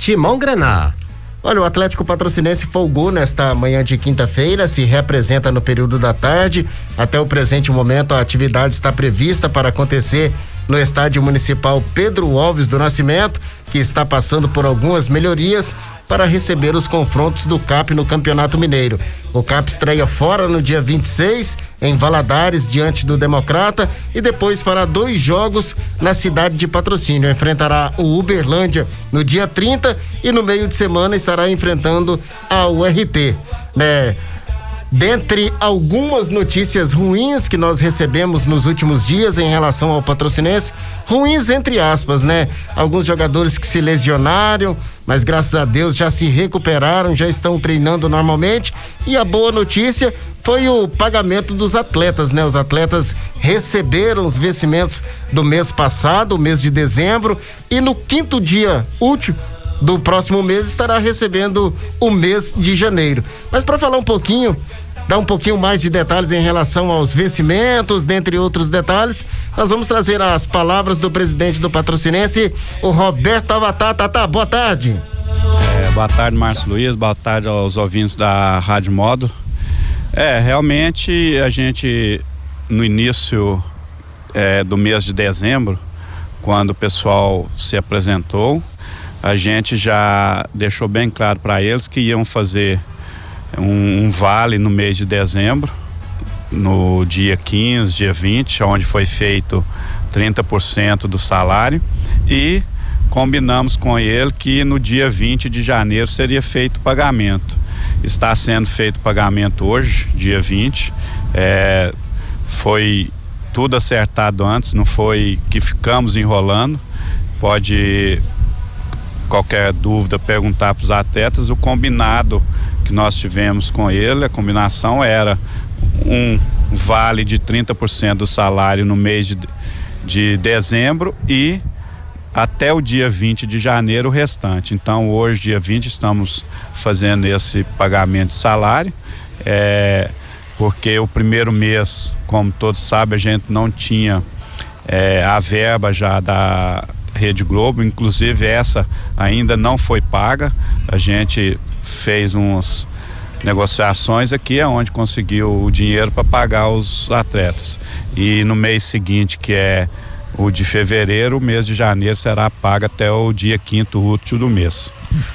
Timão Grená. Olha, o Atlético Patrocinense folgou nesta manhã de quinta-feira, se representa no período da tarde. Até o presente momento, a atividade está prevista para acontecer no Estádio Municipal Pedro Alves do Nascimento, que está passando por algumas melhorias para receber os confrontos do CAP no Campeonato Mineiro. O CAP estreia fora no dia 26, em Valadares, diante do Democrata, e depois fará 2 jogos na cidade de Patrocínio. Enfrentará o Uberlândia no dia 30 e no meio de semana estará enfrentando a URT, né? Dentre algumas notícias ruins que nós recebemos nos últimos dias em relação ao Patrocinense, ruins entre aspas, né? Alguns jogadores que se lesionaram, mas graças a Deus já se recuperaram, já estão treinando normalmente. E a boa notícia foi o pagamento dos atletas, né? Os atletas receberam os vencimentos do mês passado, o mês de dezembro, e no 5º dia útil do próximo mês estará recebendo o mês de janeiro. Mas para falar um pouquinho, dar um pouquinho mais de detalhes em relação aos vencimentos, dentre outros detalhes, nós vamos trazer as palavras do presidente do Patrocinense, o Roberto Avatar. Tata, boa tarde. Boa tarde, Márcio Luiz, boa tarde aos ouvintes da Rádio Modo. Realmente a gente, no início do mês de dezembro, quando o pessoal se apresentou, a gente já deixou bem claro para eles que iam fazer um vale no mês de dezembro, no dia 15, dia 20, onde foi feito 30% do salário, e combinamos com ele que no dia 20 de janeiro seria feito o pagamento. Está sendo feito o pagamento hoje, dia 20, foi tudo acertado antes, não foi que ficamos enrolando. Pode, qualquer dúvida, perguntar para os atletas. O combinado que nós tivemos com ele, a combinação era um vale de 30% do salário no mês de dezembro e até o dia 20 de janeiro o restante. Então hoje, dia 20, estamos fazendo esse pagamento de salário, porque o primeiro mês, como todos sabem, a gente não tinha a verba já da Rede Globo, inclusive essa ainda não foi paga. A gente fez umas negociações aqui onde conseguiu o dinheiro para pagar os atletas, e no mês seguinte, que é o de fevereiro, o mês de janeiro será pago até o dia 5º útil do mês.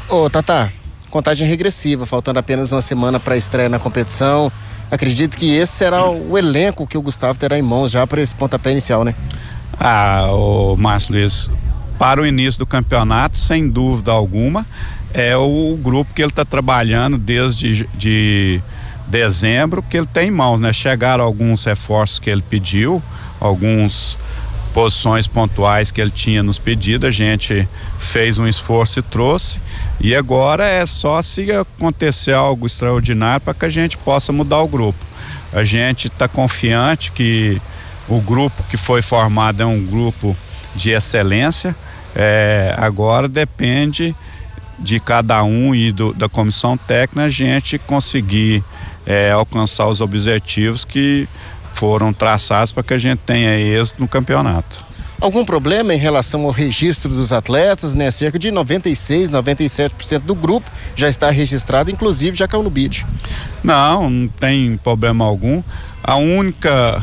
Ô Tata, contagem regressiva, faltando apenas uma semana para a estreia na competição. Acredito que esse será o elenco que o Gustavo terá em mãos já para esse pontapé inicial, né? O Márcio Luiz, para o início do campeonato, sem dúvida alguma, é o grupo que ele está trabalhando desde dezembro, que ele tem em mãos, né? Chegaram alguns reforços que ele pediu, algumas posições pontuais que ele tinha nos pedidos, a gente fez um esforço e trouxe, e agora é só se acontecer algo extraordinário para que a gente possa mudar o grupo. A gente está confiante que o grupo que foi formado é um grupo de excelência. Agora depende de cada um e da comissão técnica a gente conseguir alcançar os objetivos que foram traçados para que a gente tenha êxito no campeonato. Algum problema em relação ao registro dos atletas, né? Cerca de 96-97% do grupo já está registrado, inclusive já caiu no BID. Não tem problema algum. A única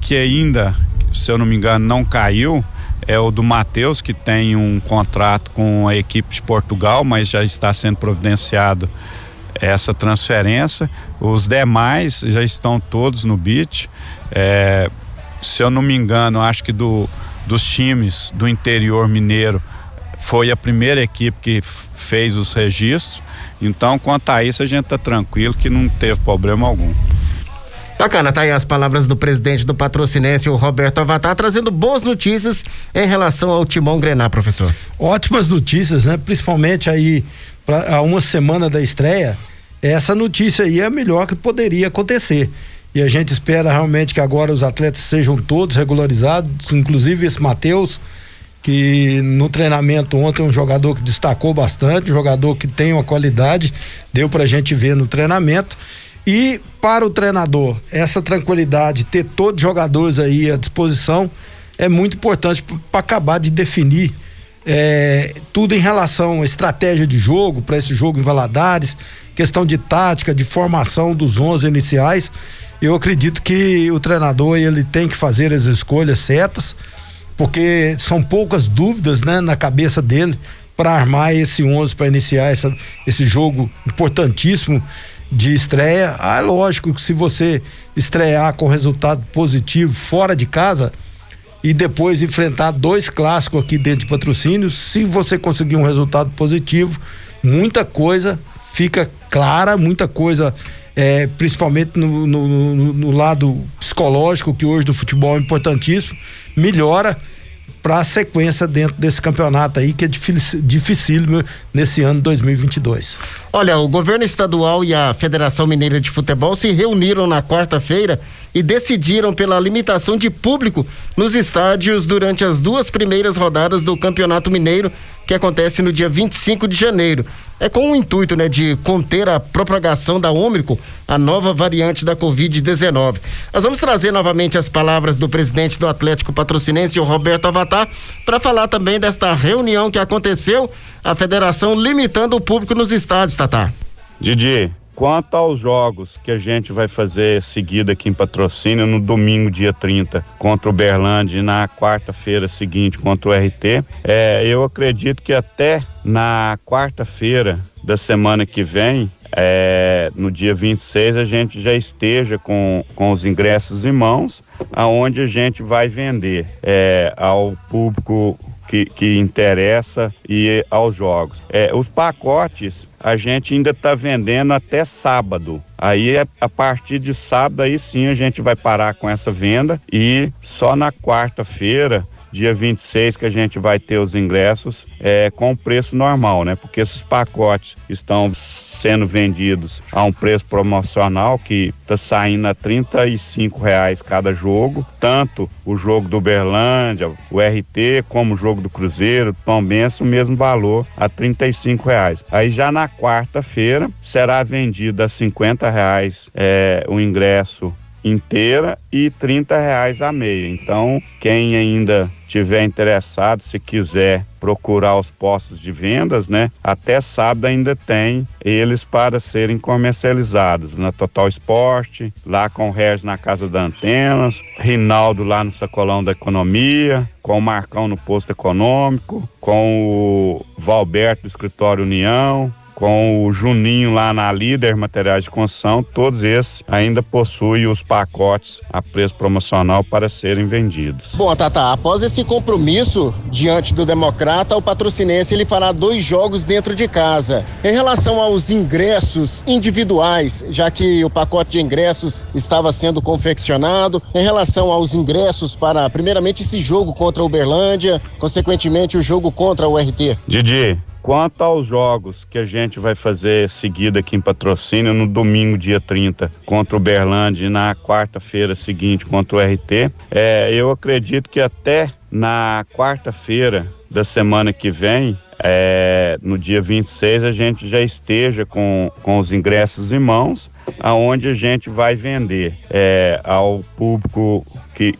que ainda, se eu não me engano, não caiu é o do Matheus, que tem um contrato com a equipe de Portugal, mas já está sendo providenciado essa transferência. Os demais já estão todos no BID. Se eu não me engano, acho que dos times do interior mineiro foi a primeira equipe que fez os registros. Então, quanto a isso, a gente está tranquilo que não teve problema algum. Bacana, tá aí as palavras do presidente do Patrocinense, o Roberto Avatar, trazendo boas notícias em relação ao Timão Grená, professor. Ótimas notícias, né? Principalmente aí a uma semana da estreia. Essa notícia aí é a melhor que poderia acontecer. E a gente espera realmente que agora os atletas sejam todos regularizados, inclusive esse Matheus, que no treinamento ontem é um jogador que destacou bastante, um jogador que tem uma qualidade, deu pra gente ver no treinamento. E para o treinador, essa tranquilidade, ter todos os jogadores aí à disposição, é muito importante para acabar de definir tudo em relação à estratégia de jogo para esse jogo em Valadares, questão de tática, de formação dos 11 iniciais. Eu acredito que o treinador ele tem que fazer as escolhas certas, porque são poucas dúvidas, né, na cabeça dele para armar esse 11 para iniciar esse jogo importantíssimo de estreia. Lógico que se você estrear com resultado positivo fora de casa e depois enfrentar 2 clássicos aqui dentro de Patrocínio, se você conseguir um resultado positivo, muita coisa fica clara, muita coisa, principalmente no lado psicológico, que hoje do futebol é importantíssimo, melhora para a sequência dentro desse campeonato aí, que é dificílimo nesse ano 2022. Olha, o governo estadual e a Federação Mineira de Futebol se reuniram na quarta-feira e decidiram pela limitação de público nos estádios durante as 2 primeiras rodadas do Campeonato Mineiro, que acontece no dia 25 de janeiro. É com o intuito, né, de conter a propagação da Ômicron, a nova variante da Covid-19. Nós vamos trazer novamente as palavras do presidente do Atlético Patrocinense, o Roberto Avatar, para falar também desta reunião que aconteceu, a federação limitando o público nos estádios, Tatá. Didi, quanto aos jogos que a gente vai fazer seguida aqui em Patrocínio, no domingo, dia 30, contra o Uberlândia, e na quarta-feira seguinte contra o RT, eu acredito que até na quarta-feira da semana que vem, no dia 26, a gente já esteja com os ingressos em mãos, aonde a gente vai vender ao público que interessa e aos jogos. Os pacotes a gente ainda está vendendo até sábado. Aí a partir de sábado aí sim a gente vai parar com essa venda, e só na quarta-feira, dia 26, que a gente vai ter os ingressos com o preço normal, né? Porque esses pacotes estão sendo vendidos a um preço promocional que está saindo a R$35 cada jogo, tanto o jogo do Uberlândia, o RT, como o jogo do Cruzeiro, Tombense, o mesmo valor, a R$35. Aí já na quarta-feira será vendido a R$50 o ingresso inteira e R$30 a meia. Então, quem ainda tiver interessado, se quiser procurar os postos de vendas, né? Até sábado ainda tem eles para serem comercializados na Total Esporte, lá com o Regis na Casa da Antenas, Rinaldo lá no Sacolão da Economia, com o Marcão no Posto Econômico, com o Valberto do Escritório União, com o Juninho lá na Líder Materiais de Construção. Todos esses ainda possuem os pacotes a preço promocional para serem vendidos. Bom, Tatá, após esse compromisso diante do Democrata, o Patrocinense ele fará 2 jogos dentro de casa. Em relação aos ingressos individuais, já que o pacote de ingressos estava sendo confeccionado, em relação aos ingressos para, primeiramente, esse jogo contra o Uberlândia, consequentemente o jogo contra o RT. Didi, quanto aos jogos que a gente vai fazer seguida aqui em Patrocínio, no domingo, dia 30, contra o Uberlândia, e na quarta-feira seguinte contra o RT, eu acredito que até na quarta-feira da semana que vem, no dia 26, a gente já esteja com os ingressos em mãos, aonde a gente vai vender ao público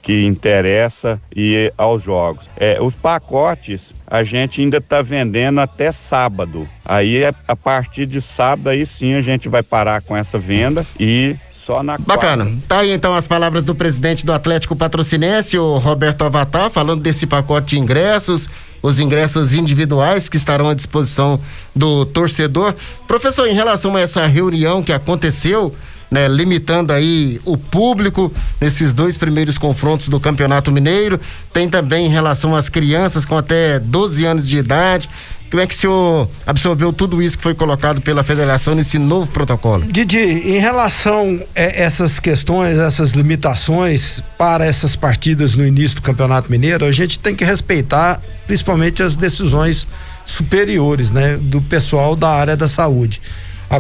que interessa e aos jogos. Os pacotes a gente ainda está vendendo até sábado. Aí a partir de sábado aí sim a gente vai parar com essa venda e só na Bacana. Tá aí então as palavras do presidente do Atlético Patrocinense, o Roberto Avatar, falando desse pacote de ingressos, os ingressos individuais que estarão à disposição do torcedor. Professor, em relação a essa reunião que aconteceu, né, limitando aí o público nesses 2 primeiros confrontos do Campeonato Mineiro, tem também em relação às crianças com até 12 anos de idade. Como é que o senhor absorveu tudo isso que foi colocado pela federação nesse novo protocolo? Didi, em relação a essas questões, essas limitações para essas partidas no início do Campeonato Mineiro, a gente tem que respeitar principalmente as decisões superiores, né, do pessoal da área da saúde.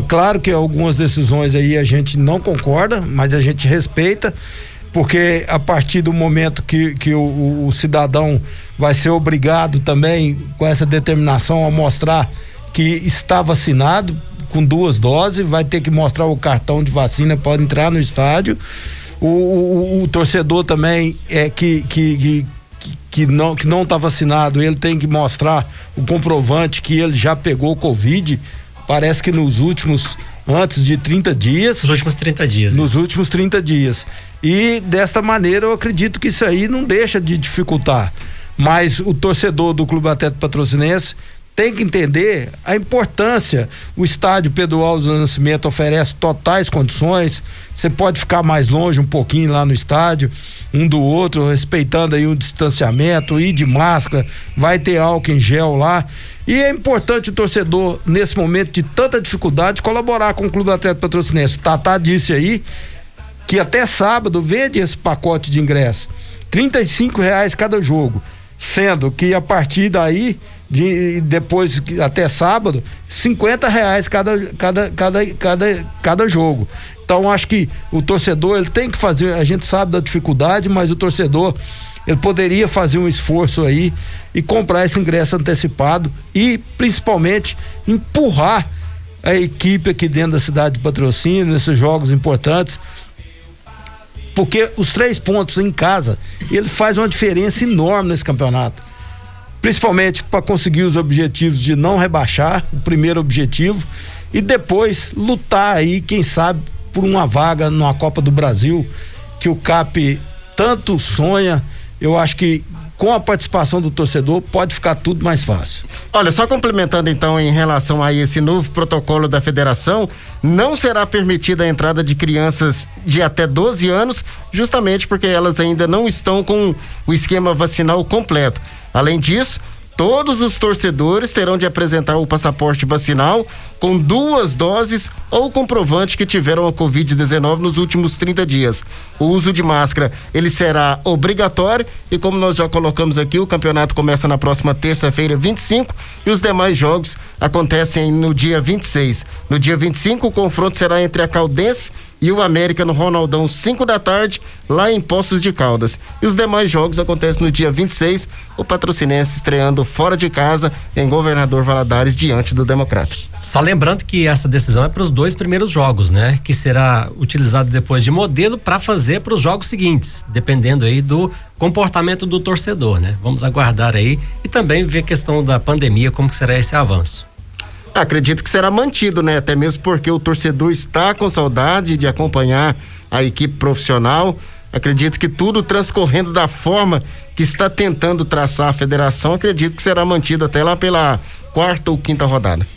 Claro que algumas decisões aí a gente não concorda, mas a gente respeita, porque a partir do momento que o cidadão vai ser obrigado também com essa determinação a mostrar que está vacinado com 2 doses, vai ter que mostrar o cartão de vacina, pode entrar no estádio. O torcedor também que que não está vacinado, ele tem que mostrar o comprovante que ele já pegou Covid, parece que antes de 30 dias. Nos últimos 30 dias. Nos últimos 30 dias. E desta maneira eu acredito que isso aí não deixa de dificultar. Mas o torcedor do Clube Atlético Patrocinense tem que entender a importância. O estádio Pedro Alves do Nascimento oferece totais condições. Você pode ficar mais longe um pouquinho lá no estádio, um do outro, respeitando aí um distanciamento, ir de máscara, vai ter álcool em gel lá. E é importante o torcedor, nesse momento de tanta dificuldade, colaborar com o Clube Atlético Patrocinense. O Tatá disse aí que até sábado vende esse pacote de ingresso, R$35 cada jogo, sendo que a partir daí, depois até sábado, R$50 cada jogo. Então acho que o torcedor, ele tem que fazer, a gente sabe da dificuldade, mas o torcedor, ele poderia fazer um esforço aí e comprar esse ingresso antecipado e principalmente empurrar a equipe aqui dentro da cidade de Patrocínio nesses jogos importantes, porque os 3 pontos em casa, ele faz uma diferença enorme nesse campeonato, principalmente para conseguir os objetivos de não rebaixar, o primeiro objetivo, e depois lutar aí, quem sabe, por uma vaga numa Copa do Brasil, que o CAP tanto sonha. Eu acho que com a participação do torcedor pode ficar tudo mais fácil. Olha, só complementando então em relação a esse novo protocolo da federação, não será permitida a entrada de crianças de até 12 anos, justamente porque elas ainda não estão com o esquema vacinal completo. Além disso, todos os torcedores terão de apresentar o passaporte vacinal com 2 doses ou comprovante que tiveram a Covid-19 nos últimos 30 dias. O uso de máscara, ele será obrigatório e, como nós já colocamos aqui, o campeonato começa na próxima terça-feira, 25, e os demais jogos acontecem no dia 26. No dia 25, o confronto será entre a Caldense e o América no Ronaldão, 5 da tarde, lá em Poços de Caldas. E os demais jogos acontecem no dia 26, o Patrocinense estreando fora de casa em Governador Valadares, diante do Democrata. Só lembrando que essa decisão é para os 2 primeiros jogos, né? Que será utilizado depois de modelo para fazer para os jogos seguintes, dependendo aí do comportamento do torcedor, né? Vamos aguardar aí e também ver a questão da pandemia, como que será esse avanço. Acredito que será mantido, né? Até mesmo porque o torcedor está com saudade de acompanhar a equipe profissional. Acredito que tudo transcorrendo da forma que está tentando traçar a federação, acredito que será mantido até lá pela 4ª ou 5ª rodada.